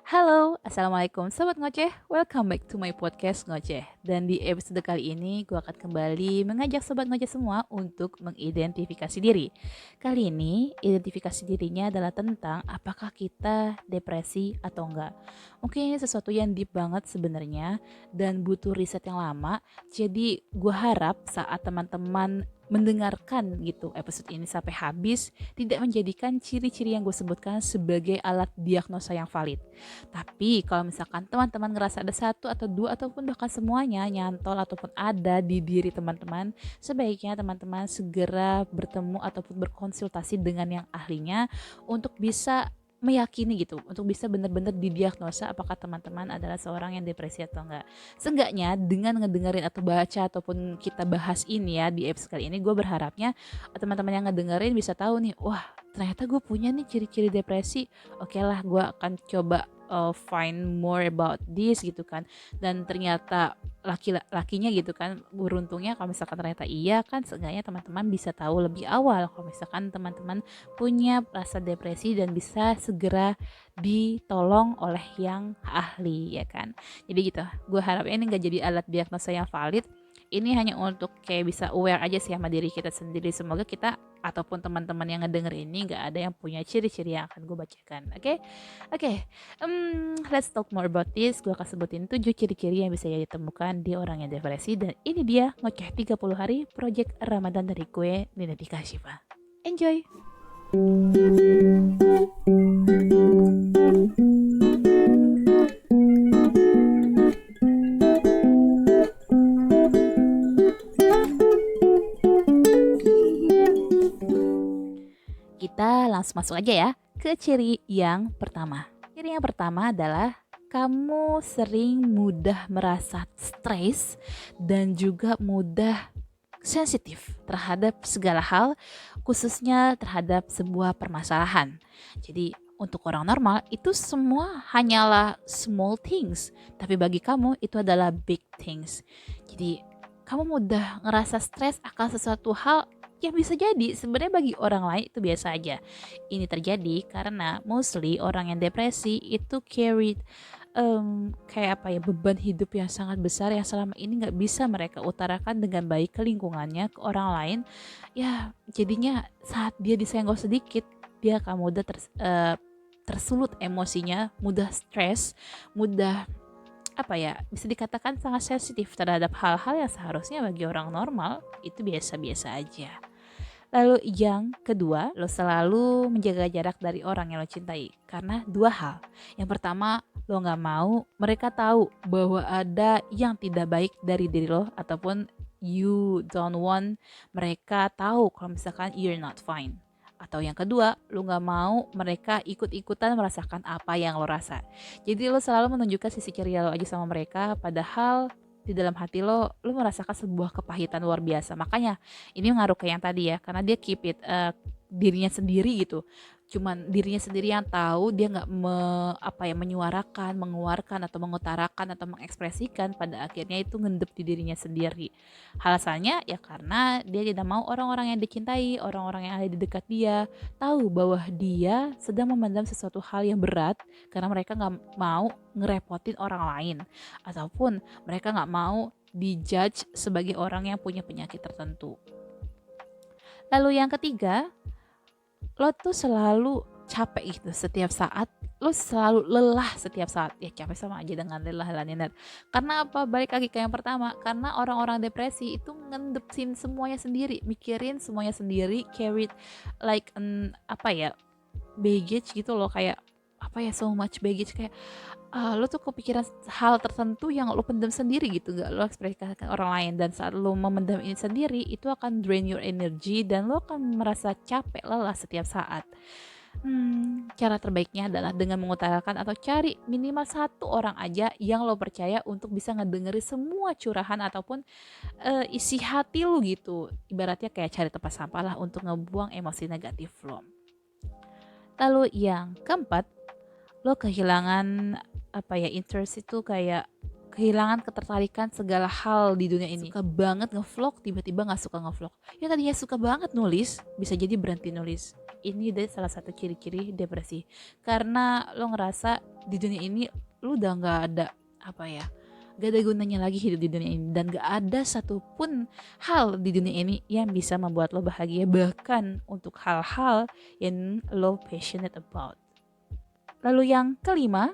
Halo, Assalamualaikum Sobat Ngoceh. Welcome back to my podcast Ngoceh. Dan di episode kali ini gue akan kembali mengajak Sobat Ngoceh semua untuk mengidentifikasi diri. Kali ini identifikasi dirinya adalah tentang apakah kita depresi atau enggak. Mungkin ini sesuatu yang deep banget sebenarnya dan butuh riset yang lama. Jadi gue harap saat teman-teman mendengarkan gitu episode ini sampai habis tidak menjadikan ciri-ciri yang gue sebutkan sebagai alat diagnosa yang valid. Tapi kalau misalkan teman-teman ngerasa ada satu atau dua ataupun bahkan semuanya nyantol ataupun ada di diri teman-teman, sebaiknya teman-teman segera bertemu ataupun berkonsultasi dengan yang ahlinya untuk bisa meyakini gitu, untuk bisa benar-benar didiagnosa apakah teman-teman adalah seorang yang depresi atau enggak. Seenggaknya dengan ngedengerin atau baca ataupun kita bahas ini ya di episode kali ini, gue berharapnya teman-teman yang ngedengerin bisa tahu nih, wah ternyata gue punya nih ciri-ciri depresi. Oke lah, gue akan coba find more about this gitu kan. Dan ternyata laki-lakinya gitu kan, beruntungnya kalau misalkan ternyata iya kan, seenggaknya teman-teman bisa tahu lebih awal kalau misalkan teman-teman punya rasa depresi dan bisa segera ditolong oleh yang ahli ya kan. Jadi gitu, gue harap ini gak jadi alat diagnosa yang valid. Ini hanya untuk kayak bisa aware aja sih sama diri kita sendiri. Semoga kita ataupun teman-teman yang ngedenger ini gak ada yang punya ciri-ciri yang akan gue bacakan. Oke. Let's talk more about this. Gue akan sebutin 7 ciri-ciri yang bisa ditemukan di orang yang depresi. Dan ini dia ngoceh 30 hari project Ramadan dari gue, Nina Dika Syifa. Enjoy! Kita langsung masuk aja ya ke ciri yang pertama. Ciri yang pertama adalah kamu sering mudah merasa stres dan juga mudah sensitif terhadap segala hal, khususnya terhadap sebuah permasalahan. Jadi untuk orang normal itu semua hanyalah small things, tapi bagi kamu itu adalah big things. Jadi kamu mudah ngerasa stres akan sesuatu hal yang bisa jadi sebenarnya bagi orang lain itu biasa aja. Ini terjadi karena mostly orang yang depresi itu carried kayak apa ya, beban hidup yang sangat besar yang selama ini nggak bisa mereka utarakan dengan baik ke lingkungannya, ke orang lain. Ya jadinya saat dia disenggol sedikit dia akan mudah tersulut emosinya, mudah stres, mudah apa ya, bisa dikatakan sangat sensitif terhadap hal-hal yang seharusnya bagi orang normal itu biasa-biasa aja. Lalu yang kedua, lo selalu menjaga jarak dari orang yang lo cintai karena dua hal. Yang pertama, lo gak mau mereka tahu bahwa ada yang tidak baik dari diri lo, ataupun you don't want mereka tahu kalau misalkan you're not fine. Atau yang kedua, lo gak mau mereka ikut-ikutan merasakan apa yang lo rasa. Jadi lo selalu menunjukkan sisi ceria lo aja sama mereka, padahal di dalam hati lo merasakan sebuah kepahitan luar biasa. Makanya ini ngaruh ke yang tadi ya, karena dia keep it dirinya sendiri gitu. Cuman dirinya sendiri yang tahu, dia nggak menyuarakan, mengeluarkan atau mengutarakan atau mengekspresikan, pada akhirnya itu ngendep di dirinya sendiri. Alasannya ya karena dia tidak mau orang-orang yang dicintai, orang-orang yang ada di dekat dia tahu bahwa dia sedang memendam sesuatu hal yang berat karena mereka nggak mau ngerepotin orang lain, ataupun mereka nggak mau dijudge sebagai orang yang punya penyakit tertentu. Lalu yang ketiga, lo tuh selalu capek gitu setiap saat, lo selalu lelah setiap saat. Ya capek sama aja dengan lelah lah. Karena apa? Balik lagi ke yang pertama, karena orang-orang depresi itu ngendepin semuanya sendiri, mikirin semuanya sendiri, carried like baggage gitu loh, kayak so much baggage, kayak lo tuh kepikiran hal tertentu yang lo pendam sendiri gitu, gak lo ekspresikan ke orang lain. Dan saat lo memendam ini sendiri, itu akan drain your energy dan lo akan merasa capek, lelah setiap saat. Cara terbaiknya adalah dengan mengutarakan atau cari minimal satu orang aja yang lo percaya untuk bisa ngedengerin semua curahan ataupun isi hati lo gitu. Ibaratnya kayak cari tempat sampah lah untuk ngebuang emosi negatif lo. Lalu yang keempat, lo kehilangan interest itu kayak kehilangan ketertarikan segala hal di dunia ini. Suka banget ngevlog, tiba-tiba gak suka ngevlog. Ya tadinya suka banget nulis, bisa jadi berhenti nulis. ini deh salah satu ciri-ciri depresi. Karena lo ngerasa di dunia ini lo udah gak ada gak ada gunanya lagi hidup di dunia ini, dan gak ada satupun hal di dunia ini yang bisa membuat lo bahagia, bahkan untuk hal-hal yang lo passionate about. Lalu yang kelima,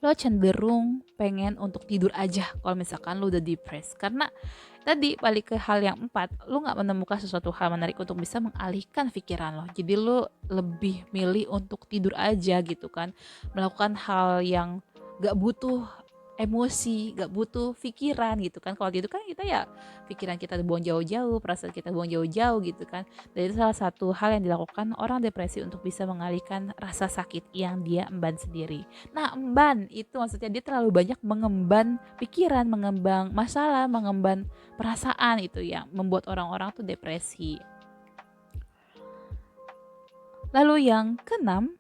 lo cenderung pengen untuk tidur aja kalau misalkan lo udah depressed. Karena tadi balik ke hal yang 4, lo gak menemukan sesuatu hal menarik untuk bisa mengalihkan pikiran lo. Jadi lo lebih milih untuk tidur aja gitu kan, melakukan hal yang gak butuh emosi, gak butuh pikiran gitu kan. Kalau tidur kan kita ya pikiran kita buang jauh-jauh, perasaan kita buang jauh-jauh gitu kan. Dan itu salah satu hal yang dilakukan orang depresi untuk bisa mengalihkan rasa sakit yang dia emban sendiri. Nah, emban itu maksudnya dia terlalu banyak mengemban pikiran, mengemban masalah, mengemban perasaan, itu yang membuat orang-orang tuh depresi. Lalu yang keenam,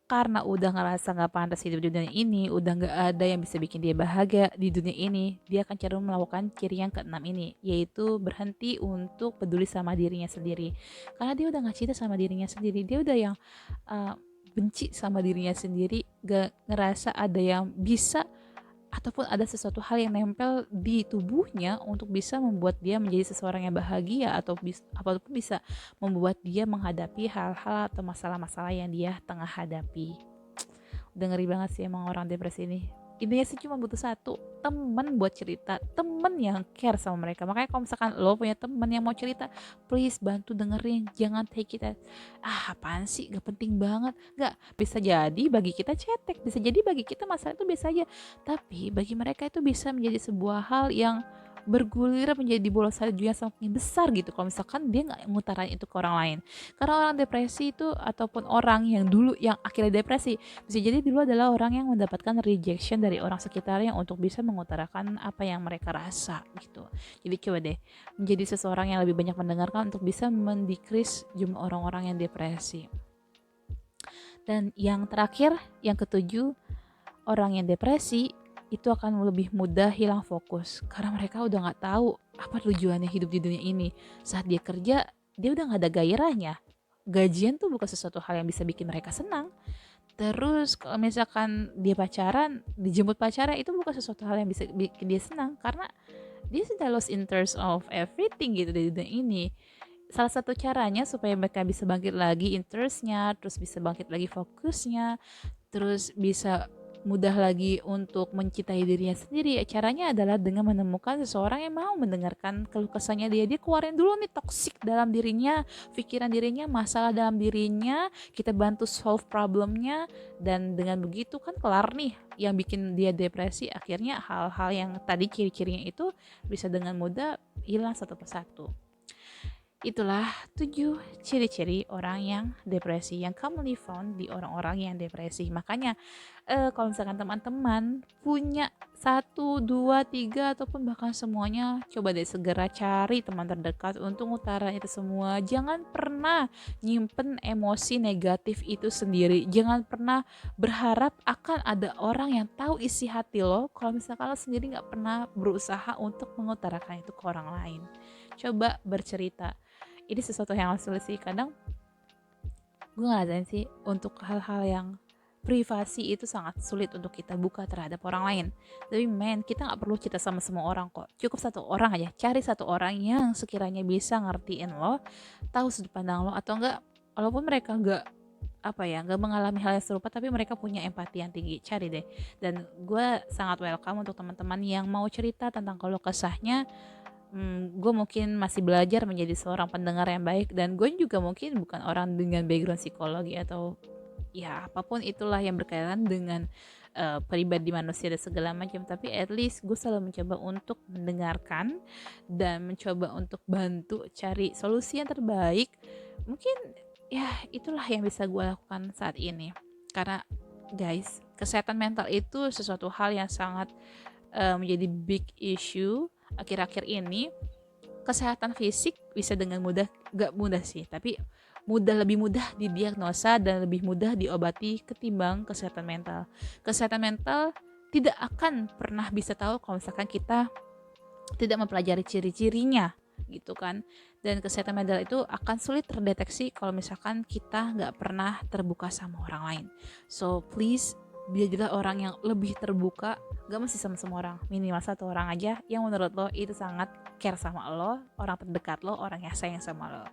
karena udah ngerasa gak pantas hidup di dunia ini, udah gak ada yang bisa bikin dia bahagia di dunia ini, dia akan cenderung melakukan ciri yang keenam ini, yaitu berhenti untuk peduli sama dirinya sendiri. Karena dia udah gak cinta sama dirinya sendiri, dia udah yang benci sama dirinya sendiri, gak ngerasa ada yang bisa ataupun ada sesuatu hal yang nempel di tubuhnya untuk bisa membuat dia menjadi seseorang yang bahagia, ataupun bisa membuat dia menghadapi hal-hal atau masalah-masalah yang dia tengah hadapi. Udah ngeri banget sih emang orang depresi ini. Intinya sih cuma butuh satu, temen buat cerita, temen yang care sama mereka. Makanya kalau misalkan lo punya temen yang mau cerita, please bantu dengerin, jangan take it as apaan sih, gak penting banget. Gak, bisa jadi bagi kita cetek, bisa jadi bagi kita masalah itu biasa aja, tapi bagi mereka itu bisa menjadi sebuah hal yang bergulir menjadi bola salju yang semakin besar gitu kalau misalkan dia nggak ngutarain itu ke orang lain. Karena orang depresi itu, ataupun orang yang dulu yang akhirnya depresi, bisa jadi dulu adalah orang yang mendapatkan rejection dari orang sekitarnya untuk bisa mengutarakan apa yang mereka rasa gitu. Jadi coba deh menjadi seseorang yang lebih banyak mendengarkan untuk bisa mendecrease jumlah orang-orang yang depresi. Dan yang terakhir, yang ketujuh, orang yang depresi itu akan lebih mudah hilang fokus karena mereka udah nggak tahu apa tujuannya hidup di dunia ini. Saat dia kerja, dia udah nggak ada gairahnya. Gajian tuh bukan sesuatu hal yang bisa bikin mereka senang. Terus kalau misalkan dia pacaran, dijemput pacarnya itu bukan sesuatu hal yang bisa bikin dia senang karena dia sudah lost interest of everything gitu di dunia ini. Salah satu caranya supaya mereka bisa bangkit lagi interestnya, terus bisa bangkit lagi fokusnya, terus bisa mudah lagi untuk mencintai dirinya sendiri, caranya adalah dengan menemukan seseorang yang mau mendengarkan keluh kesahnya dia keluarin dulu nih toksik dalam dirinya, pikiran dirinya, masalah dalam dirinya, kita bantu solve problemnya, dan dengan begitu kan kelar nih yang bikin dia depresi. Akhirnya hal-hal yang tadi ciri-cirinya itu bisa dengan mudah hilang satu persatu. Itulah 7 ciri-ciri orang yang depresi yang commonly found di orang-orang yang depresi. Makanya kalau misalkan teman-teman punya 1, 2, 3 ataupun bahkan semuanya, coba deh segera cari teman terdekat untuk ngutarain itu semua. Jangan pernah nyimpen emosi negatif itu sendiri. Jangan pernah berharap akan ada orang yang tahu isi hati lo kalau misalkan lo sendiri gak pernah berusaha untuk mengutarakan itu ke orang lain. Coba bercerita. Ini sesuatu yang sulit sih, kadang gue ngerasain sih untuk hal-hal yang privasi itu sangat sulit untuk kita buka terhadap orang lain. Tapi kita gak perlu cerita sama semua orang kok. Cukup satu orang aja, cari satu orang yang sekiranya bisa ngertiin lo, tahu sudut pandang lo, atau enggak, walaupun mereka gak mengalami hal yang serupa, tapi mereka punya empati yang tinggi. Cari deh. Dan gue sangat welcome untuk teman-teman yang mau cerita tentang keluh kesahnya. Gue mungkin masih belajar menjadi seorang pendengar yang baik, dan gue juga mungkin bukan orang dengan background psikologi atau ya apapun itulah yang berkaitan dengan pribadi manusia dan segala macam, tapi at least gue selalu mencoba untuk mendengarkan dan mencoba untuk bantu cari solusi yang terbaik. Mungkin ya itulah yang bisa gue lakukan saat ini, karena guys, kesehatan mental itu sesuatu hal yang sangat menjadi big issue akhir-akhir ini. Kesehatan fisik bisa dengan mudah, gak mudah sih, tapi lebih mudah didiagnosa dan lebih mudah diobati ketimbang kesehatan mental. Kesehatan mental tidak akan pernah bisa tahu kalau misalkan kita tidak mempelajari ciri-cirinya. gitu kan. Dan kesehatan mental itu akan sulit terdeteksi kalau misalkan kita nggak pernah terbuka sama orang lain. So please, jadilah orang yang lebih terbuka, gak mesti sama semua orang, minimal satu orang aja yang menurut lo itu sangat care sama lo, orang terdekat lo, orang yang sayang sama lo.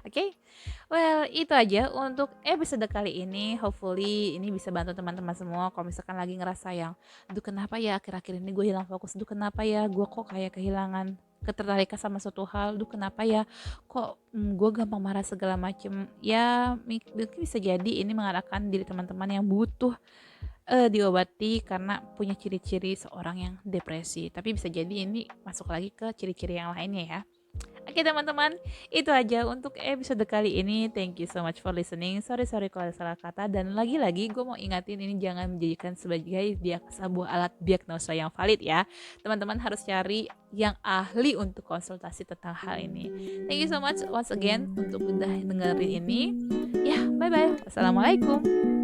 Oke, well itu aja untuk episode kali ini. Hopefully ini bisa bantu teman-teman semua. Kalau misalkan lagi ngerasa yang, aduh kenapa ya akhir-akhir ini gue hilang fokus, aduh kenapa ya gue kok kayak kehilangan ketertarikan sama suatu hal, aduh kenapa ya kok gue gampang marah segala macem. Ya mungkin bisa jadi ini mengarahkan diri teman-teman yang butuh diobati karena punya ciri-ciri seorang yang depresi. Tapi bisa jadi ini masuk lagi ke ciri-ciri yang lainnya ya. Oke teman-teman, itu aja untuk episode kali ini. Thank you so much for listening. Sorry kalau ada salah kata. Dan lagi-lagi gue mau ingatin ini jangan menjadikan sebagai sebuah alat diagnosa yang valid ya. Teman-teman harus cari yang ahli untuk konsultasi tentang hal ini. Thank you so much once again untuk udah dengerin ini. Ya, bye-bye. Assalamualaikum.